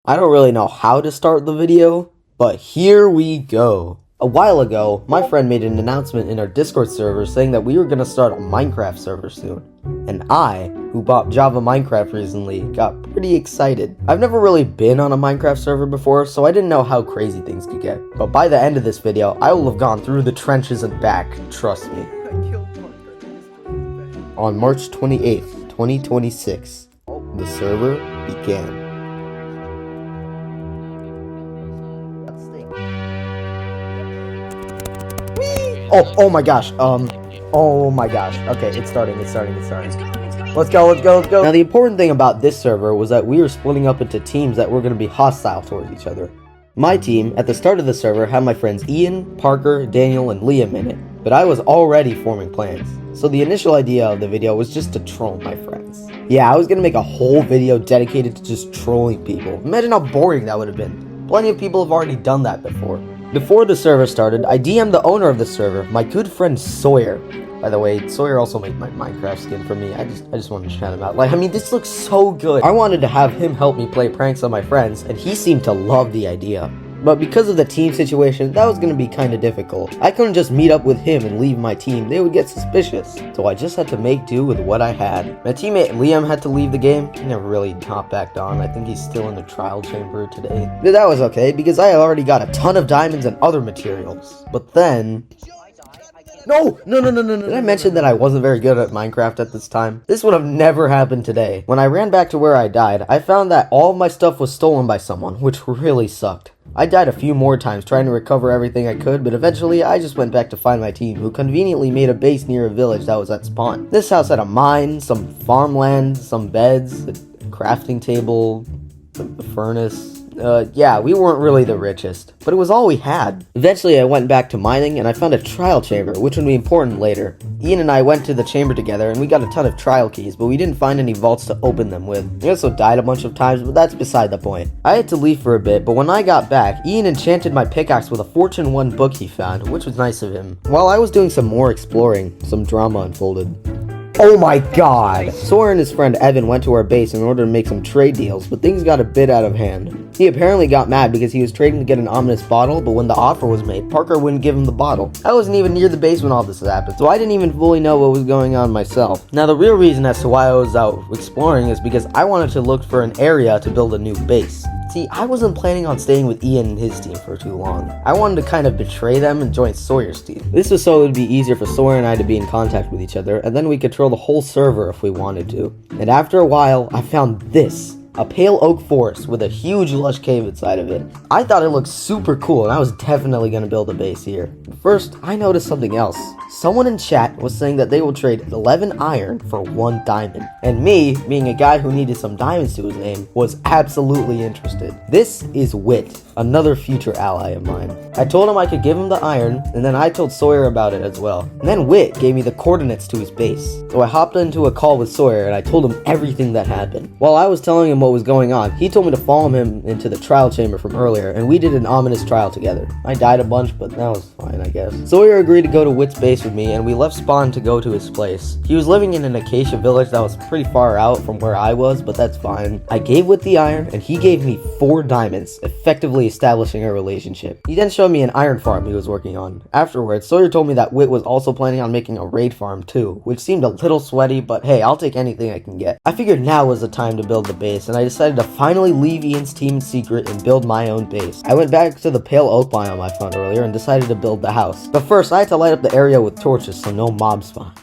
I don't really know how to start the video, but here we go. A while ago, my friend made an announcement in our Discord server saying that we were going to start a Minecraft server soon. And I, who bought Java Minecraft recently, got pretty excited. I've never really been on a Minecraft server before, so I didn't know how crazy things could get. But by the end of this video, I will have gone through the trenches and back, trust me. On March 28th, 2026, the server began. Oh my gosh, oh my gosh. Okay, it's starting. Let's go. Now, the important thing about this server was that we were splitting up into teams that were going to be hostile towards each other. My team, at the start of the server, had my friends Ian, Parker, Daniel, and Liam in it, but I was already forming plans. So the initial idea of the video was just to troll my friends. Yeah, I was going to make a whole video dedicated to just trolling people. Imagine how boring that would have been. Plenty of people have already done that before. Before the server started, I DM'd the owner of the server, my good friend Sawyer. By the way, Sawyer also made my Minecraft skin for me. I just wanted to shout him out. Like, I mean, this looks so good. I wanted to have him help me play pranks on my friends, and he seemed to love the idea. But because of the team situation, that was going to be kind of difficult. I couldn't just meet up with him and leave my team. They would get suspicious. So I just had to make do with what I had. My teammate Liam had to leave the game. He never really hopped back on. I think he's still in the trial chamber today. But that was okay, because I had already got a ton of diamonds and other materials. But then... No! Did I mention that I wasn't very good at Minecraft at this time? This would have never happened today. When I ran back to where I died, I found that all of my stuff was stolen by someone, which really sucked. I died a few more times trying to recover everything I could, but eventually I just went back to find my team, who conveniently made a base near a village that was at spawn. This house had a mine, some farmland, some beds, a crafting table, a furnace. Yeah, we weren't really the richest, but it was all we had. Eventually I went back to mining and I found a trial chamber, which would be important later. Ian and I went to the chamber together and we got a ton of trial keys, but we didn't find any vaults to open them with. We also died a bunch of times, but that's beside the point. I had to leave for a bit, but when I got back, Ian enchanted my pickaxe with a Fortune 1 book he found, which was nice of him. While I was doing some more exploring, some drama unfolded. Oh my god! Sawyer and his friend Evan went to our base in order to make some trade deals, but things got a bit out of hand. He apparently got mad because he was trading to get an ominous bottle, but when the offer was made, Parker wouldn't give him the bottle. I wasn't even near the base when all this happened, so I didn't even fully know what was going on myself. Now, the real reason as to why I was out exploring is because I wanted to look for an area to build a new base. See, I wasn't planning on staying with Ian and his team for too long. I wanted to kind of betray them and join Sawyer's team. This was so it would be easier for Sawyer and I to be in contact with each other, and then we could troll the whole server if we wanted to. And after a while, I found this. A pale oak forest with a huge lush cave inside of it. I thought it looked super cool and I was definitely going to build a base here. But first, I noticed something else. Someone in chat was saying that they will trade 11 iron for 1 diamond. And me, being a guy who needed some diamonds to his name, was absolutely interested. This is Wit, another future ally of mine. I told him I could give him the iron, and then I told Sawyer about it as well. And then Wit gave me the coordinates to his base. So I hopped into a call with Sawyer and I told him everything that happened. While I was telling him what was going on, he told me to follow him into the trial chamber from earlier, and we did an ominous trial together. I died a bunch, but that was fine, I guess. Sawyer agreed to go to Wit's base with me, and we left spawn to go to his place. He was living in an acacia village that was pretty far out from where I was, but that's fine. I gave Wit the iron, and he gave me 4 diamonds, effectively establishing a relationship. He then showed me an iron farm he was working on. Afterwards, Sawyer told me that Wit was also planning on making a raid farm too, which seemed a little sweaty, but hey, I'll take anything I can get. I figured now was the time to build the base, and I decided to finally leave Ian's team in secret and build my own base. I went back to the pale oak biome I found earlier and decided to build the house. But first, I had to light up the area with torches so no mobs spawn.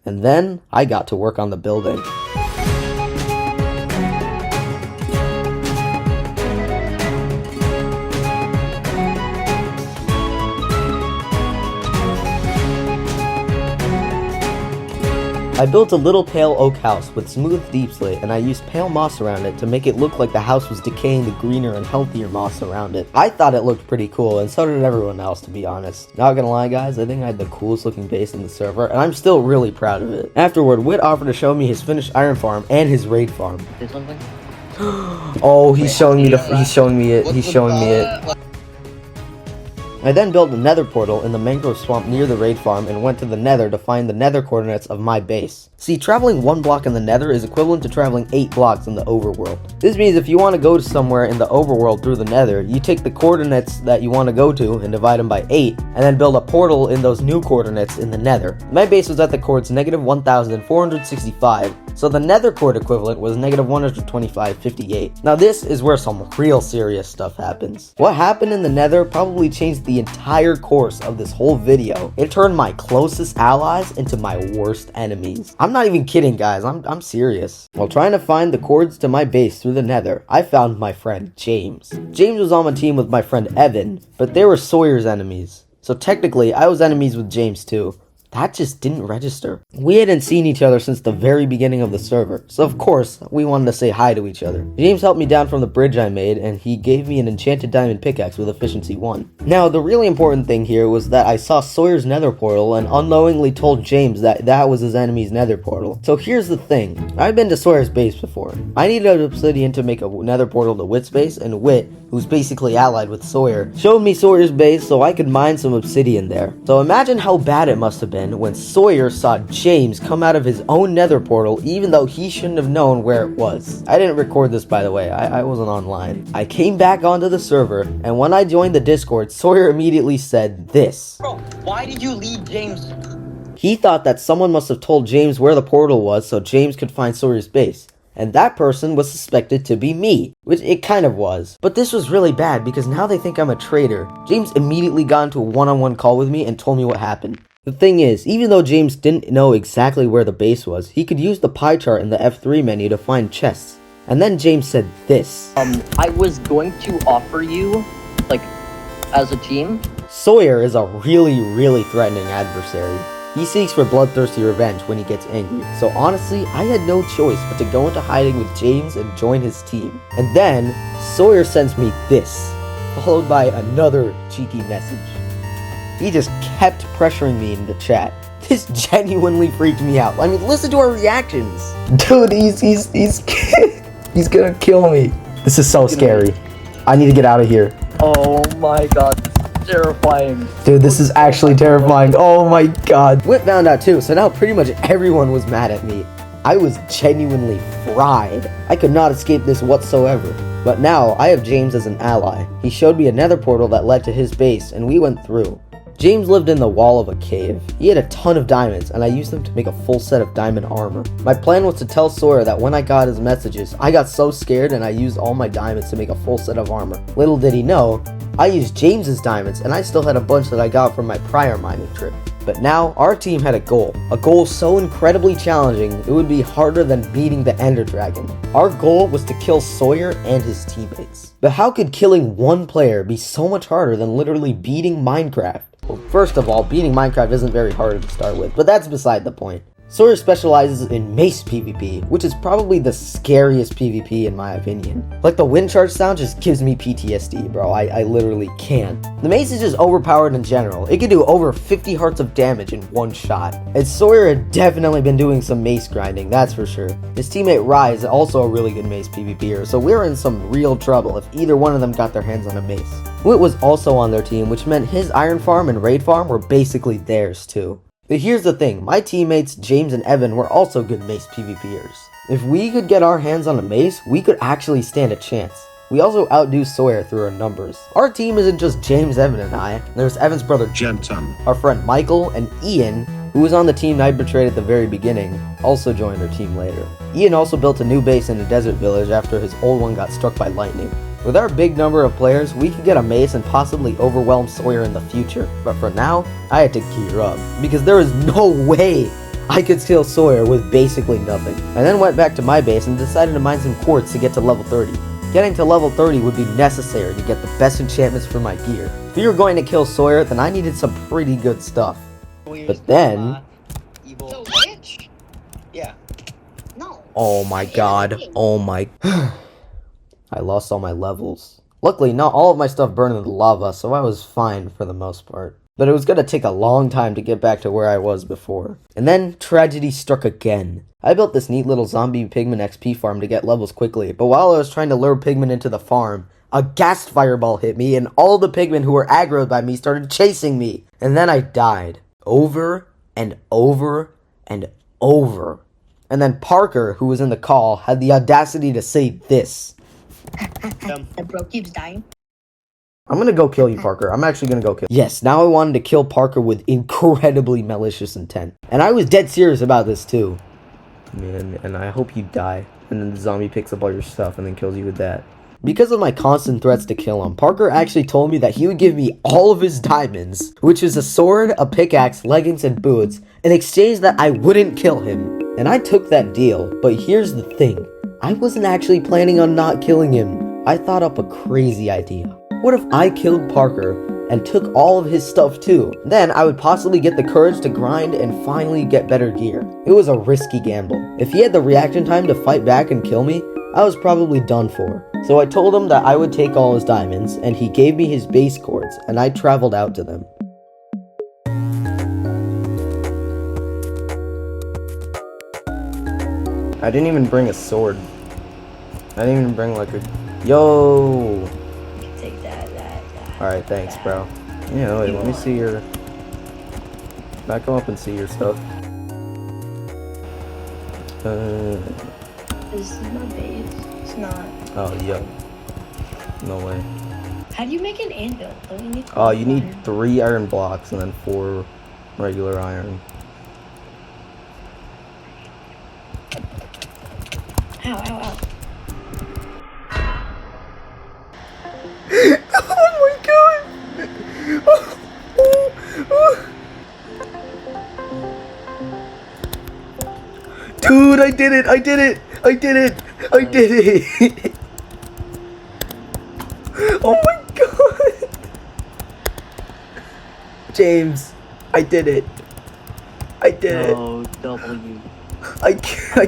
And then, I got to work on the building. I built a little pale oak house with smooth deep slate, and I used pale moss around it to make it look like the house was decaying the greener and healthier moss around it. I thought it looked pretty cool, and so did everyone else, to be honest. Not gonna lie guys, I think I had the coolest looking base in the server, and I'm still really proud of it. Afterward, Wit offered to show me his finished iron farm and his raid farm. Oh, he's showing me it. I then built a nether portal in the mangrove swamp near the raid farm and went to the nether to find the nether coordinates of my base. See, traveling 1 block in the nether is equivalent to traveling 8 blocks in the overworld. This means if you want to go to somewhere in the overworld through the nether, you take the coordinates that you want to go to and divide them by 8, and then build a portal in those new coordinates in the nether. My base was at the coords -1465, so the nether chord equivalent was -125.58. Now this is where some real serious stuff happens. What happened in the nether probably changed the entire course of this whole video. It turned my closest allies into my worst enemies. I'm not even kidding, guys. I'm serious. While trying to find the chords to my base through the nether, I found my friend James. James was on my team with my friend Evan, but they were Sawyer's enemies. So technically, I was enemies with James too. That just didn't register. We hadn't seen each other since the very beginning of the server, so of course, we wanted to say hi to each other. James helped me down from the bridge I made, and he gave me an enchanted diamond pickaxe with efficiency 1. Now, the really important thing here was that I saw Sawyer's nether portal and unknowingly told James that that was his enemy's nether portal. So here's the thing. I've been to Sawyer's base before. I needed obsidian to make a nether portal to Wit's base, and Wit, who's basically allied with Sawyer, showed me Sawyer's base so I could mine some obsidian there. So imagine how bad it must have been when Sawyer saw James come out of his own nether portal even though he shouldn't have known where it was. I didn't record this, by the way. I wasn't online. I came back onto the server, and when I joined the Discord, Sawyer immediately said this. Bro, why did you leave James? He thought that someone must have told James where the portal was so James could find Sawyer's base. And that person was suspected to be me, which it kind of was. But this was really bad because now they think I'm a traitor. James immediately got into a one-on-one call with me and told me what happened. The thing is, even though James didn't know exactly where the base was, he could use the pie chart in the F3 menu to find chests. And then James said this. I was going to offer you, like, as a team. Sawyer is a really threatening adversary. He seeks for bloodthirsty revenge when he gets angry, so honestly, I had no choice but to go into hiding with James and join his team. And then, Sawyer sends me this, followed by another cheeky message. He just kept pressuring me in the chat. This genuinely freaked me out. I mean, listen to our reactions. Dude, he's gonna kill me. This is so scary. I need to get out of here. Oh my god, this is terrifying. Dude, this is actually terrifying. Oh my god. Whit found out too, so now pretty much everyone was mad at me. I was genuinely fried. I could not escape this whatsoever. But now, I have James as an ally. He showed me a nether portal that led to his base, and we went through. James lived in the wall of a cave. He had a ton of diamonds, and I used them to make a full set of diamond armor. My plan was to tell Sawyer that when I got his messages, I got so scared and I used all my diamonds to make a full set of armor. Little did he know, I used James's diamonds, and I still had a bunch that I got from my prior mining trip. But now, our team had a goal so incredibly challenging, it would be harder than beating the Ender Dragon. Our goal was to kill Sawyer and his teammates. But how could killing one player be so much harder than literally beating Minecraft? Well, first of all, beating Minecraft isn't very hard to start with, but that's beside the point. Sawyer specializes in mace PvP, which is probably the scariest PvP in my opinion. Like, the wind charge sound just gives me PTSD, bro. I literally can't. The mace is just overpowered in general. It can do over 50 hearts of damage in one shot. And Sawyer had definitely been doing some mace grinding, that's for sure. His teammate Rai is also a really good mace PvPer, so we were in some real trouble if either one of them got their hands on a mace. Whit was also on their team, which meant his iron farm and raid farm were basically theirs too. But here's the thing, my teammates James and Evan were also good mace PvPers. If we could get our hands on a mace, we could actually stand a chance. We also outdo Sawyer through our numbers. Our team isn't just James, Evan, and I. There's Evan's brother Jenton, our friend Michael, and Ian, who was on the team I betrayed at the very beginning, also joined our team later. Ian also built a new base in a desert village after his old one got struck by lightning. With our big number of players, we could get a mace and possibly overwhelm Sawyer in the future, but for now, I had to gear up, because there is no way I could kill Sawyer with basically nothing. I then went back to my base and decided to mine some quartz to get to level 30. Getting to level 30 would be necessary to get the best enchantments for my gear. If we were going to kill Sawyer, then I needed some pretty good stuff. But then... Evil. Yeah. No. Oh my god, oh my... I lost all my levels. Luckily, not all of my stuff burned in the lava, so I was fine for the most part. But it was gonna take a long time to get back to where I was before. And then, tragedy struck again. I built this neat little zombie pigman XP farm to get levels quickly, but while I was trying to lure pigmen into the farm, a ghast fireball hit me, and all the pigmen who were aggroed by me started chasing me. And then I died. Over and over and over. And then Parker, who was in the call, had the audacity to say this. The bro keeps dying. I'm gonna go kill you, Parker. I'm actually gonna go kill you. Yes, now I wanted to kill Parker with incredibly malicious intent. And I was dead serious about this too. Man, and I hope you die. And then the zombie picks up all your stuff and then kills you with that. Because of my constant threats to kill him, Parker actually told me that he would give me all of his diamonds, which is a sword, a pickaxe, leggings, and boots, in exchange that I wouldn't kill him. And I took that deal, but here's the thing. I wasn't actually planning on not killing him. I thought up a crazy idea. What if I killed Parker and took all of his stuff too? Then I would possibly get the courage to grind and finally get better gear. It was a risky gamble. If he had the reaction time to fight back and kill me, I was probably done for. So I told him that I would take all his diamonds, and he gave me his base cords, and I traveled out to them. I didn't even bring a sword. I didn't even bring like a... Yo! Take that. Alright, thanks, bro. Yeah, wait, let me see your... Back up and see your stuff. This is my base. It's not. Oh, yo. No way. How do you make an anvil? Don't you need? Oh, you need 3 iron blocks and then 4 regular iron. Ow. Oh my god! Dude, I did it! Oh my god! James, I did it. No, W. I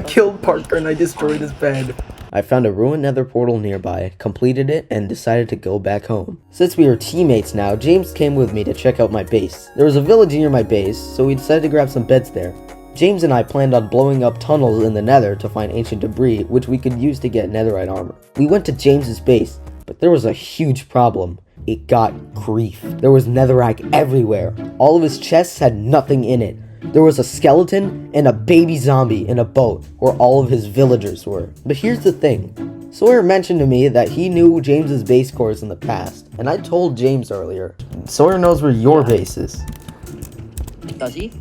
killed Parker and I destroyed his bed. I found a ruined nether portal nearby, completed it, and decided to go back home. Since we are teammates now, James came with me to check out my base. There was a village near my base, so we decided to grab some beds there. James and I planned on blowing up tunnels in the nether to find ancient debris, which we could use to get netherite armor. We went to James's base, but there was a huge problem. It got grief. There was netherite everywhere. All of his chests had nothing in it. There was a skeleton and a baby zombie in a boat where all of his villagers were. But here's the thing. Sawyer mentioned to me that he knew James's base cores in the past, and I told James earlier. Sawyer knows where your base is. Does he?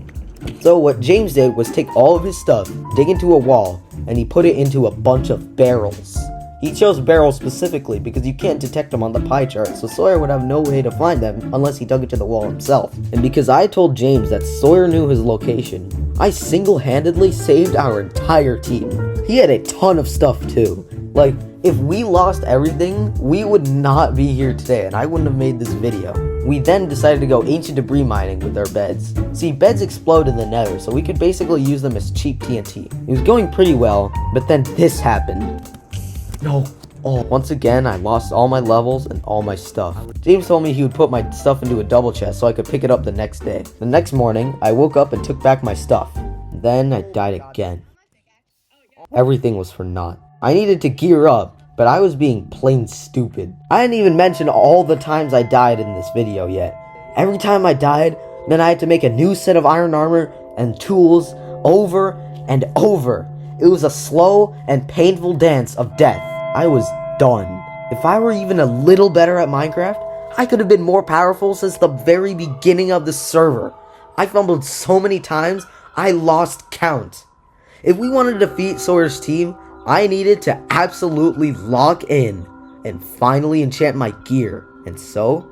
So what James did was take all of his stuff, dig into a wall, and he put it into a bunch of barrels. He chose barrels specifically because you can't detect them on the pie chart, so Sawyer would have no way to find them unless he dug into the wall himself. And because I told James that Sawyer knew his location, I single-handedly saved our entire team. He had a ton of stuff too. Like, if we lost everything, we would not be here today, and I wouldn't have made this video. We then decided to go ancient debris mining with our beds. See, beds explode in the nether, so we could basically use them as cheap TNT. It was going pretty well, but then this happened. No. Oh, once again, I lost all my levels and all my stuff. James told me he would put my stuff into a double chest so I could pick it up the next day. The next morning, I woke up and took back my stuff. Then I died again. Everything was for naught. I needed to gear up, but I was being plain stupid. I didn't even mention all the times I died in this video yet. Every time I died, then I had to make a new set of iron armor and tools over and over. It was a slow and painful dance of death. I was done. If I were even a little better at Minecraft, I could have been more powerful since the very beginning of the server. I fumbled so many times, I lost count. If we wanted to defeat Sawyer's team, I needed to absolutely lock in and finally enchant my gear. And so,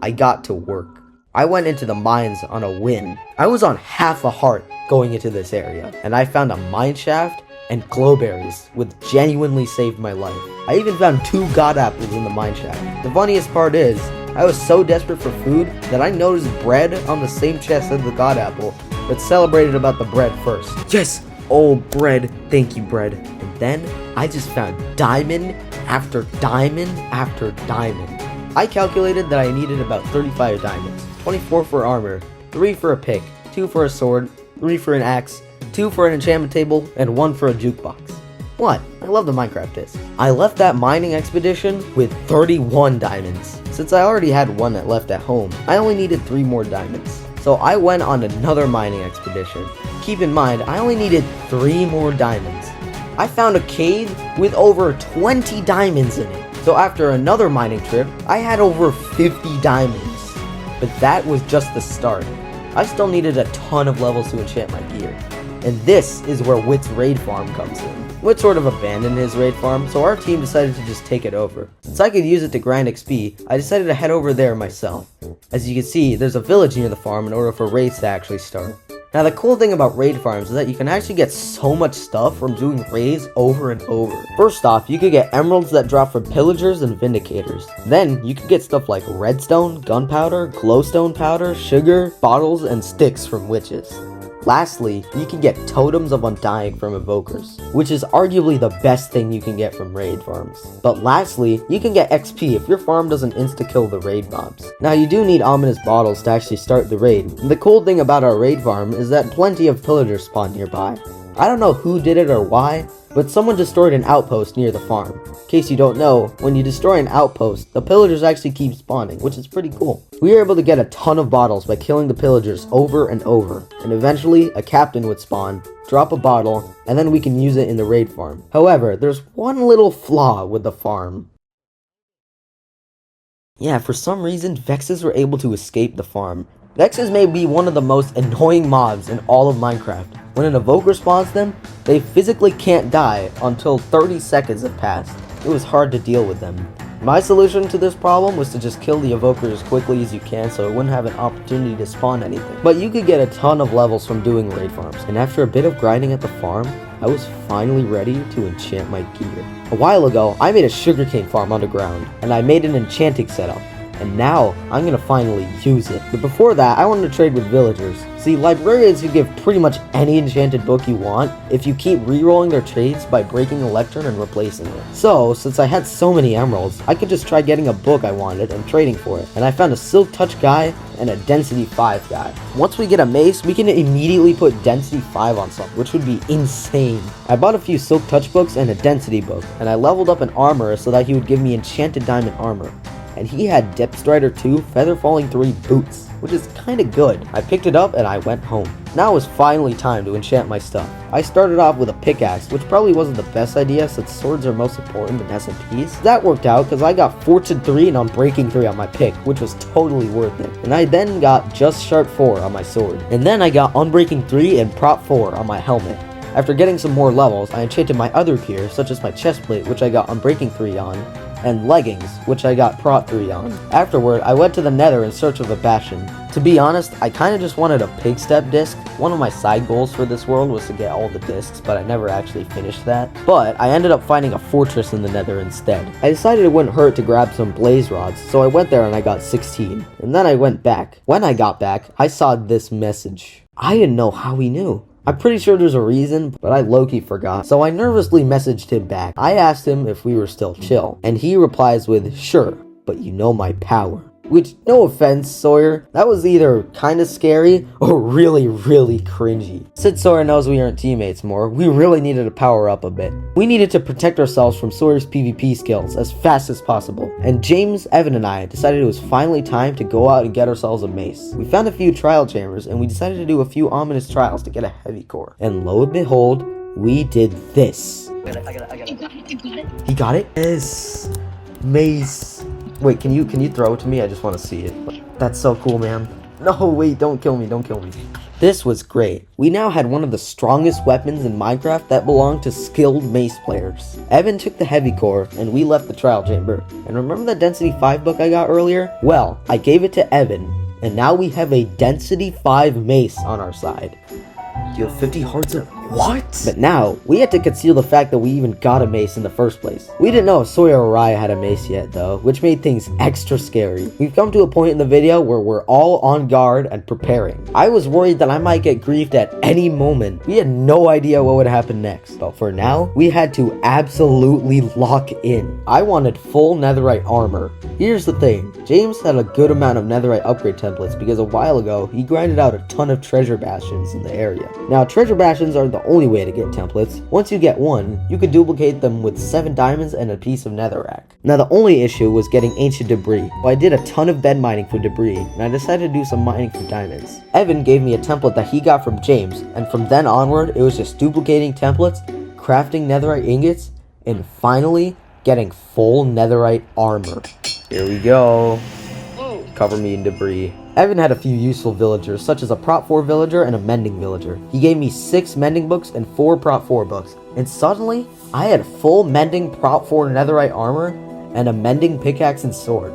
I got to work. I went into the mines on a whim. I was on half a heart going into this area, and I found a mine shaft and glowberries, which genuinely saved my life. I even found 2 god apples in the mine shaft. The funniest part is, I was so desperate for food that I noticed bread on the same chest as the god apple, but celebrated about the bread first. Yes! Oh, bread. Thank you, bread. And then, I just found diamond after diamond after diamond. I calculated that I needed about 35 diamonds, 24 for armor, 3 for a pick, 2 for a sword, 3 for an axe, 2 for an enchantment table, and 1 for a jukebox. What? I love the Minecraft disc. I left that mining expedition with 31 diamonds. Since I already had 1 that left at home, I only needed 3 more diamonds. So I went on another mining expedition. Keep in mind, I only needed 3 more diamonds. I found a cave with over 20 diamonds in it. So after another mining trip, I had over 50 diamonds. But that was just the start. I still needed a ton of levels to enchant my gear. And this is where Wit's raid farm comes in. Wit sort of abandoned his raid farm, so our team decided to just take it over. Since I could use it to grind XP, I decided to head over there myself. As you can see, there's a village near the farm in order for raids to actually start. Now the cool thing about raid farms is that you can actually get so much stuff from doing raids over and over. First off, you could get emeralds that drop from pillagers and vindicators. Then you could get stuff like redstone, gunpowder, glowstone powder, sugar, bottles, and sticks from witches. Lastly, you can get totems of undying from evokers, which is arguably the best thing you can get from raid farms. But lastly, you can get XP if your farm doesn't insta-kill the raid mobs. Now you do need ominous bottles to actually start the raid. And the cool thing about our raid farm is that plenty of pillagers spawn nearby. I don't know who did it or why, but someone destroyed an outpost near the farm. In case you don't know, when you destroy an outpost, the pillagers actually keep spawning, which is pretty cool. We were able to get a ton of bottles by killing the pillagers over and over, and eventually a captain would spawn, drop a bottle, and then we can use it in the raid farm. However, there's one little flaw with the farm. Yeah, for some reason, Vexes were able to escape the farm. Vexes may be one of the most annoying mobs in all of Minecraft. When an evoker spawns them, they physically can't die until 30 seconds have passed. It was hard to deal with them. My solution to this problem was to just kill the evoker as quickly as you can so it wouldn't have an opportunity to spawn anything. But you could get a ton of levels from doing raid farms, and after a bit of grinding at the farm, I was finally ready to enchant my gear. A while ago, I made a sugarcane farm underground, and I made an enchanting setup. And now, I'm gonna finally use it. But before that, I wanted to trade with villagers. See, librarians can give pretty much any enchanted book you want if you keep re-rolling their trades by breaking a lectern and replacing it. So, since I had so many emeralds, I could just try getting a book I wanted and trading for it. And I found a Silk Touch guy and a Density 5 guy. Once we get a mace, we can immediately put Density 5 on something, which would be insane. I bought a few Silk Touch books and a Density book, and I leveled up an armorer so that he would give me enchanted diamond armor. And he had Depth Strider 2 Feather Falling 3 boots, which is kinda good. I picked it up and I went home. Now it was finally time to enchant my stuff. I started off with a pickaxe, which probably wasn't the best idea since swords are most important in SMPs. That worked out because I got Fortune 3 and Unbreaking 3 on my pick, which was totally worth it. And I then got Just Sharp 4 on my sword. And then I got Unbreaking 3 and Prop 4 on my helmet. After getting some more levels, I enchanted my other gear, such as my chestplate, which I got Unbreaking 3 on, and leggings, which I got Prot 3 on. Afterward, I went to the Nether in search of a bastion. To be honest, I kinda just wanted a Pigstep disc. One of my side goals for this world was to get all the discs, but I never actually finished that. But I ended up finding a fortress in the Nether instead. I decided it wouldn't hurt to grab some blaze rods, so I went there and I got 16. And then I went back. When I got back, I saw this message. I didn't know how he knew. I'm pretty sure there's a reason, but I low-key forgot. So I nervously messaged him back. I asked him if we were still chill, and he replies with, "Sure, but you know my power." Which, no offense, Sawyer, that was either kinda scary or really cringy. Since Sawyer knows we aren't teammates more, we really needed to power up a bit. We needed to protect ourselves from Sawyer's PvP skills as fast as possible. And James, Evan, and I decided it was finally time to go out and get ourselves a mace. We found a few trial chambers and we decided to do a few ominous trials to get a heavy core. And lo and behold, we did this. I got it. You got it. He got it? Yes. Mace. Wait, can you throw it to me? I just want to see it. That's so cool, man. No, wait, don't kill me. This was great. We now had one of the strongest weapons in Minecraft that belonged to skilled mace players. Evan took the heavy core, and we left the trial chamber. And remember that Density 5 book I got earlier? Well, I gave it to Evan, and now we have a Density 5 mace on our side. You have 50 hearts of what? But now, we had to conceal the fact that we even got a mace in the first place. We didn't know if Sawyer or Raya had a mace yet though, which made things extra scary. We've come to a point in the video where we're all on guard and preparing. I was worried that I might get griefed at any moment. We had no idea what would happen next. But for now, we had to absolutely lock in. I wanted full netherite armor. Here's the thing, James had a good amount of netherite upgrade templates because a while ago, he grinded out a ton of treasure bastions in the area. Now, treasure bastions are the only way to get templates. Once you get one, you can duplicate them with 7 diamonds and a piece of netherrack. Now, the only issue was getting ancient debris. Well, I did a ton of bed mining for debris, and I decided to do some mining for diamonds. Evan gave me a template that he got from James, and from then onward, it was just duplicating templates, crafting netherite ingots, and finally, getting full netherite armor. Here we go. Cover me in debris. Evan had a few useful villagers, such as a Prot 4 villager and a mending villager. He gave me 6 mending books and 4 Prot 4 books. And suddenly, I had full mending Prot 4 netherite armor and a mending pickaxe and sword.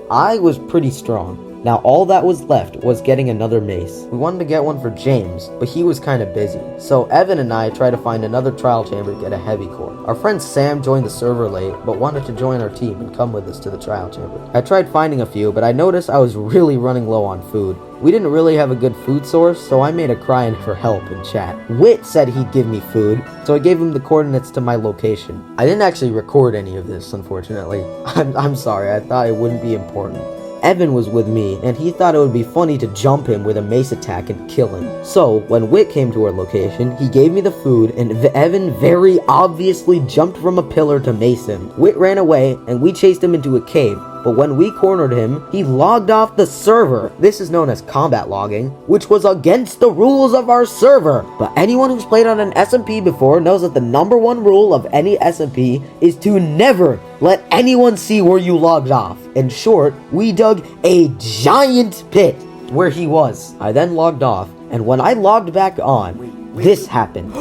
I was pretty strong. Now all that was left was getting another mace. We wanted to get one for James, but he was kind of busy. So Evan and I tried to find another trial chamber to get a heavy core. Our friend Sam joined the server late, but wanted to join our team and come with us to the trial chamber. I tried finding a few, but I noticed I was really running low on food. We didn't really have a good food source, so I made a cry in for help in chat. Wit said he'd give me food, so I gave him the coordinates to my location. I didn't actually record any of this, unfortunately. I'm sorry, I thought it wouldn't be important. Evan was with me, and he thought it would be funny to jump him with a mace attack and kill him. So, when Wit came to our location, he gave me the food, and Evan very obviously jumped from a pillar to mace him. Wit ran away, and we chased him into a cave, but when we cornered him, he logged off the server. This is known as combat logging, which was against the rules of our server. But anyone who's played on an SMP before knows that the #1 rule of any SMP is to never let anyone see where you logged off. In short, we dug a giant pit where he was. I then logged off, and when I logged back on, this happened.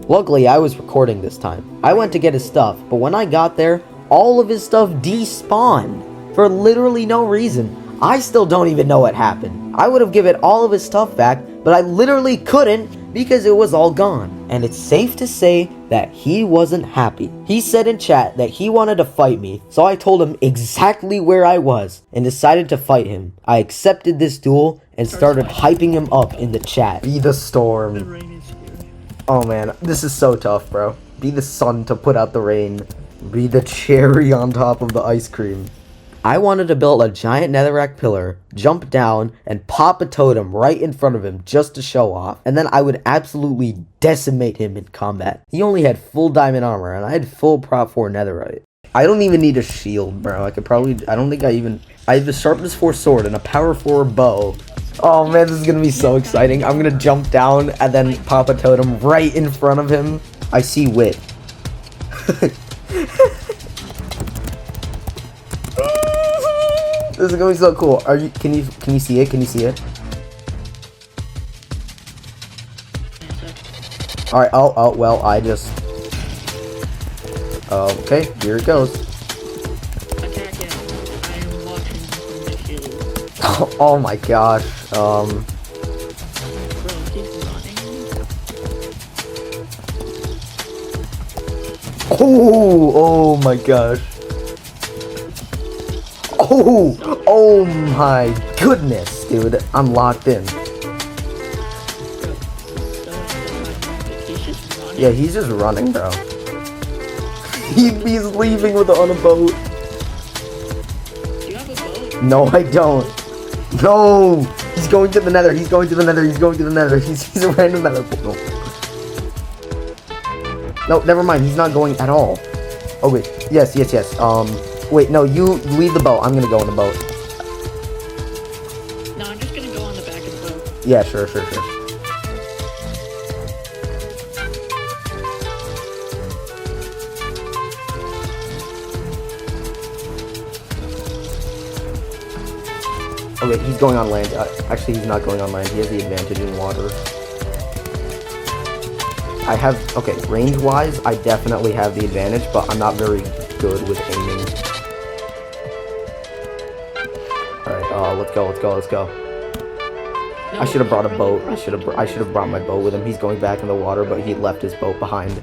Luckily, I was recording this time. I went to get his stuff, but when I got there, all of his stuff despawned for literally no reason. I still don't even know what happened. I would have given all of his stuff back, but I literally couldn't because it was all gone. And it's safe to say that he wasn't happy. He said in chat that he wanted to fight me, so I told him exactly where I was and decided to fight him. I accepted this duel and started hyping him up in the chat. Be the storm. Oh man, this is so tough, bro. Be the sun to put out the rain. Be the cherry on top of the ice cream. I wanted to build a giant netherrack pillar, jump down, and pop a totem right in front of him just to show off, and then I would absolutely decimate him in combat. He only had full diamond armor, and I had full Prot 4 netherite. I don't even need a shield, bro. I have a sharpness 4 sword and a power 4 bow. Oh man, this is gonna be so exciting. I'm gonna jump down and then pop a totem right in front of him. I see Wit. This is gonna be so cool. Can you see it? Can you see it? Alright, oh, well, I just... okay, here it goes. Attack him. I am watching from the shield. Oh my gosh, Bro, he's running. Oh my gosh. Oh my goodness, dude. I'm locked in. He's just running. Yeah, he's just running, bro. He's leaving on a boat. Do you have a boat? No, I don't. No! He's going to the nether. He's going to the nether. He's going to the nether. He's a random nether. No, never mind. He's not going at all. Oh, wait. Yes. Wait, no, you leave the boat. I'm gonna go on the boat. No, I'm just gonna go on the back of the boat. Yeah, sure. Oh wait, he's going on land. Actually, he's not going on land. He has the advantage in water. Okay, range-wise, I definitely have the advantage, but I'm not very good with aiming. Alright, let's go. No, I should have brought a boat. I should have brought my boat with him. He's going back in the water, but he left his boat behind.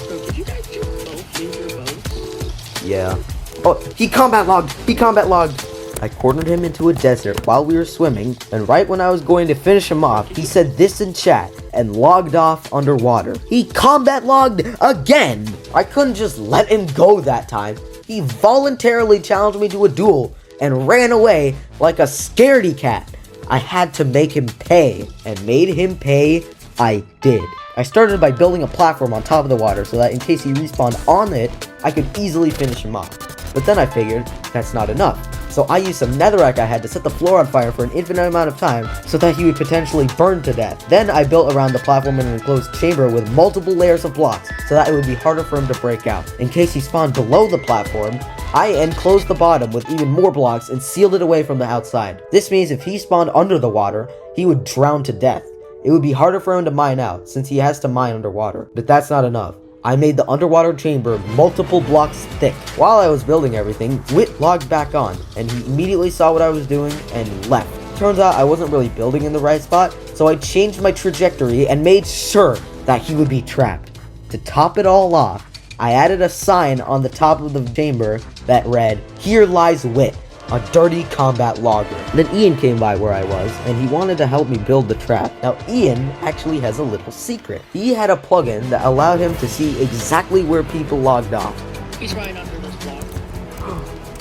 Bro, did you guys just both use your boats? Yeah. Oh, he combat logged! I cornered him into a desert while we were swimming, and right when I was going to finish him off, he said this in chat and logged off underwater. He combat logged again! I couldn't just let him go that time. he voluntarily challenged me to a duel and ran away like a scaredy cat. I had to make him pay, and made him pay, I did. I started by building a platform on top of the water so that in case he respawned on it, I could easily finish him off. But then I figured that's not enough. So I used some netherrack I had to set the floor on fire for an infinite amount of time so that he would potentially burn to death. Then I built around the platform an enclosed chamber with multiple layers of blocks so that it would be harder for him to break out. In case he spawned below the platform, I enclosed the bottom with even more blocks and sealed it away from the outside. This means if he spawned under the water, he would drown to death. It would be harder for him to mine out since he has to mine underwater. But that's not enough. I made the underwater chamber multiple blocks thick. While I was building everything, Wit logged back on, and he immediately saw what I was doing and left. Turns out I wasn't really building in the right spot, so I changed my trajectory and made sure that he would be trapped. To top it all off, I added a sign on the top of the chamber that read, "Here lies Wit, a dirty combat logger." Then Ian came by where I was, and he wanted to help me build the trap. Now Ian actually has a little secret. He had a plugin that allowed him to see exactly where people logged off. He's right under this block.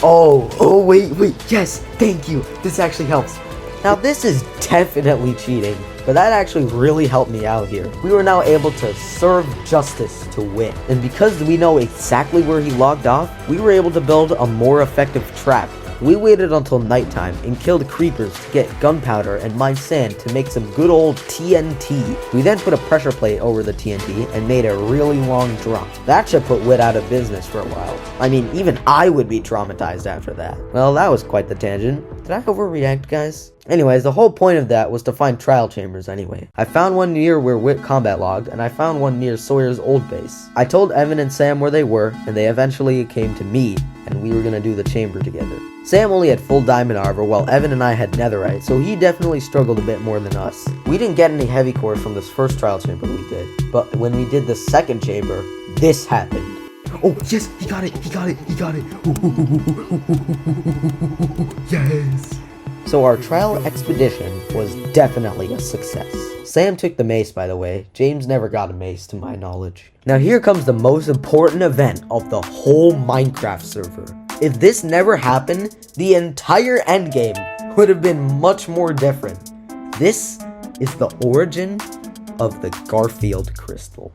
Oh, wait, yes, thank you. This actually helps. Now this is definitely cheating, but that actually really helped me out here. We were now able to serve justice to Wit. And because we know exactly where he logged off, we were able to build a more effective trap. We waited until nighttime and killed creepers to get gunpowder and mined sand to make some good old TNT. We then put a pressure plate over the TNT and made a really long drop. That should put Wit out of business for a while. I mean, even I would be traumatized after that. Well, that was quite the tangent. Did I overreact, guys? Anyways, the whole point of that was to find trial chambers anyway. I found one near where Wit combat logged, and I found one near Sawyer's old base. I told Evan and Sam where they were, and they eventually came to me, and we were gonna do the chamber together. Sam only had full diamond armor, while Evan and I had netherite, so he definitely struggled a bit more than us. We didn't get any heavy cores from this first trial chamber we did, but when we did the second chamber, this happened. Oh, yes, he got it. Yes. So our trial expedition was definitely a success. Sam took the mace, by the way. James never got a mace, to my knowledge. Now here comes the most important event of the whole Minecraft server. If this never happened, the entire endgame would have been much more different. This is the origin of the Garfield crystal.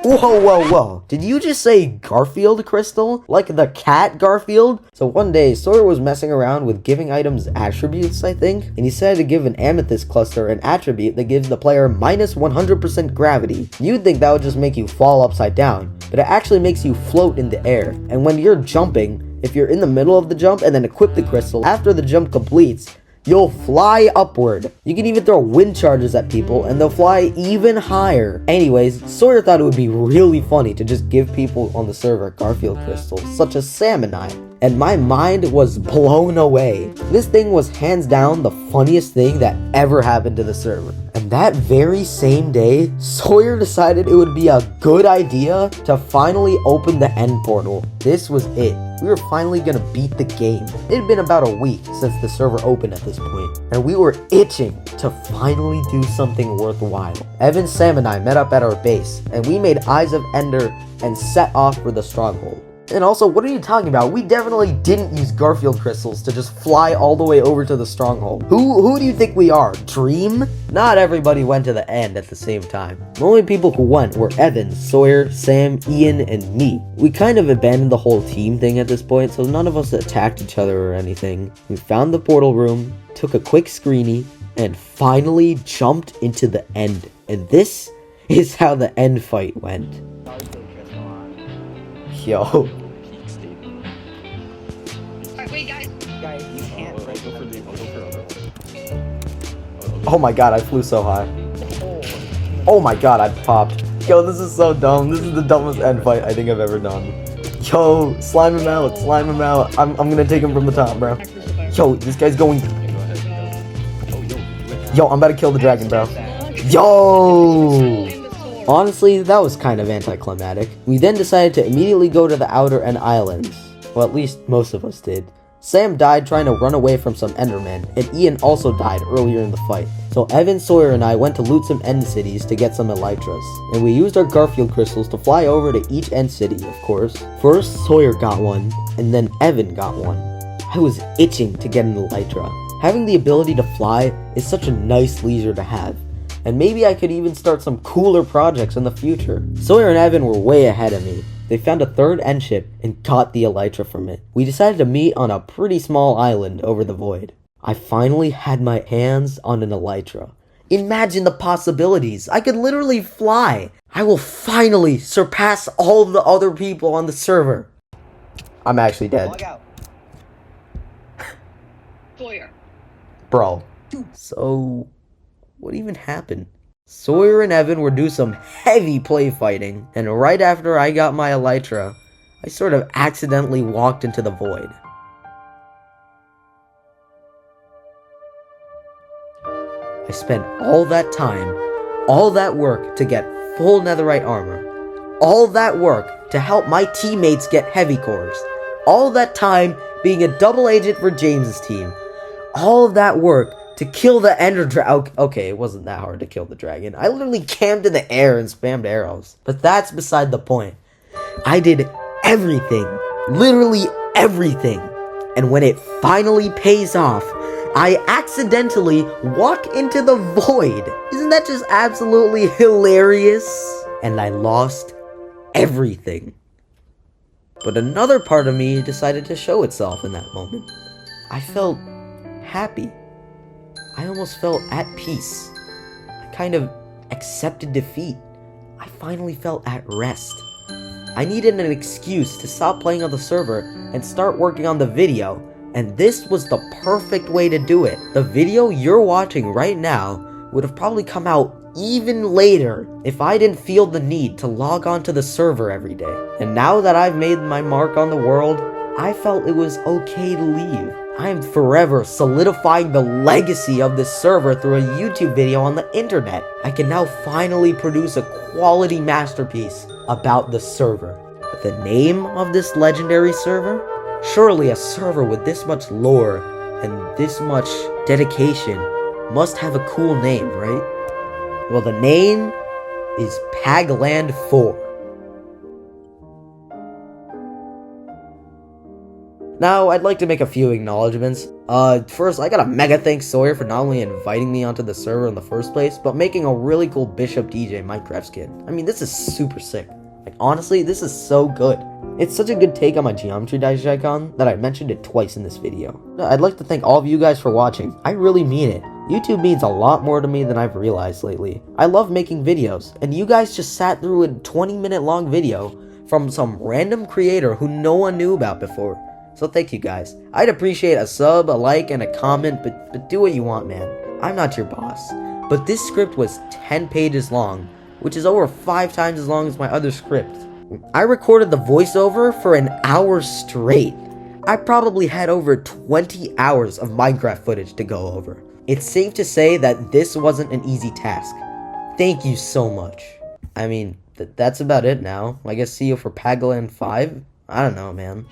Whoa. Did you just say Garfield crystal? Like the cat Garfield? So one day, Sawyer was messing around with giving items attributes, I think, and he decided to give an amethyst cluster an attribute that gives the player minus 100% gravity. You'd think that would just make you fall upside down, but it actually makes you float in the air. And when you're jumping, if you're in the middle of the jump and then equip the crystal, after the jump completes, you'll fly upward. You can even throw wind charges at people and they'll fly even higher. Anyways, Sawyer thought it would be really funny to just give people on the server Garfield crystals, such as Sam and I. And my mind was blown away. This thing was hands down the funniest thing that ever happened to the server. And that very same day, Sawyer decided it would be a good idea to finally open the end portal. This was it. We were finally gonna beat the game. It had been about a week since the server opened at this point, and we were itching to finally do something worthwhile. Evan, Sam, and I met up at our base, and we made Eyes of Ender and set off for the stronghold. And also, what are you talking about? We definitely didn't use Garfield crystals to just fly all the way over to the stronghold. Who do you think we are? Dream? Not everybody went to the end at the same time. The only people who went were Evan, Sawyer, Sam, Ian, and me. We kind of abandoned the whole team thing at this point, so none of us attacked each other or anything. We found the portal room, took a quick screenie, and finally jumped into the end. And this is how the end fight went. Yo. Wait, guys. You can't. I'll go for the other one. Oh my god, I flew so high. Oh my god, I popped. Yo, this is so dumb. This is the dumbest end fight I think I've ever done. Yo, slime him out. I'm gonna take him from the top, bro. Yo, this guy's going. Yo, I'm about to kill the dragon, bro. Yo! Honestly, that was kind of anticlimactic. We then decided to immediately go to the outer end islands. Well, at least most of us did. Sam died trying to run away from some Enderman, and Ian also died earlier in the fight. So Evan, Sawyer, and I went to loot some end cities to get some elytras, and we used our Garfield crystals to fly over to each end city, of course. First, Sawyer got one, and then Evan got one. I was itching to get an elytra. Having the ability to fly is such a nice leisure to have, and maybe I could even start some cooler projects in the future. Sawyer and Evan were way ahead of me. They found a third end ship and got the elytra from it. We decided to meet on a pretty small island over the void. I finally had my hands on an elytra. Imagine the possibilities. I could literally fly. I will finally surpass all the other people on the server. I'm actually dead. Log out. Sawyer. Bro. So, what even happened? Sawyer and Evan were doing some heavy play fighting, and right after I got my elytra, I sort of accidentally walked into the void. I spent all that time, all that work to get full netherite armor, all that work to help my teammates get heavy cores, all that time being a double agent for James's team, all of that work to kill the ender dragon. Okay, it wasn't that hard to kill the dragon. I literally camped in the air and spammed arrows. But that's beside the point. I did everything. Literally everything. And when it finally pays off, I accidentally walk into the void. Isn't that just absolutely hilarious? And I lost everything. But another part of me decided to show itself in that moment. I felt happy. I almost felt at peace. I kind of accepted defeat. I finally felt at rest. I needed an excuse to stop playing on the server and start working on the video, and this was the perfect way to do it. The video you're watching right now would have probably come out even later if I didn't feel the need to log on to the server every day. And now that I've made my mark on the world, I felt it was okay to leave. I am forever solidifying the legacy of this server through a YouTube video on the internet. I can now finally produce a quality masterpiece about the server. But the name of this legendary server? Surely a server with this much lore and this much dedication must have a cool name, right? Well, the name is Pagland 4. Now, I'd like to make a few acknowledgements. First, I gotta mega thank Sawyer for not only inviting me onto the server in the first place, but making a really cool Bishop DJ Minecraft skin. I mean, this is super sick. Like, honestly, this is so good. It's such a good take on my Geometry Dash icon that I mentioned it twice in this video. I'd like to thank all of you guys for watching. I really mean it. YouTube means a lot more to me than I've realized lately. I love making videos, and you guys just sat through a 20-minute long video from some random creator who no one knew about before. So thank you guys. I'd appreciate a sub, a like, and a comment, but do what you want, man. I'm not your boss. But this script was 10 pages long, which is over 5 times as long as my other script. I recorded the voiceover for an hour straight. I probably had over 20 hours of Minecraft footage to go over. It's safe to say that this wasn't an easy task. Thank you so much. I mean, that's about it now. I guess see you for Pagland 5? I don't know, man.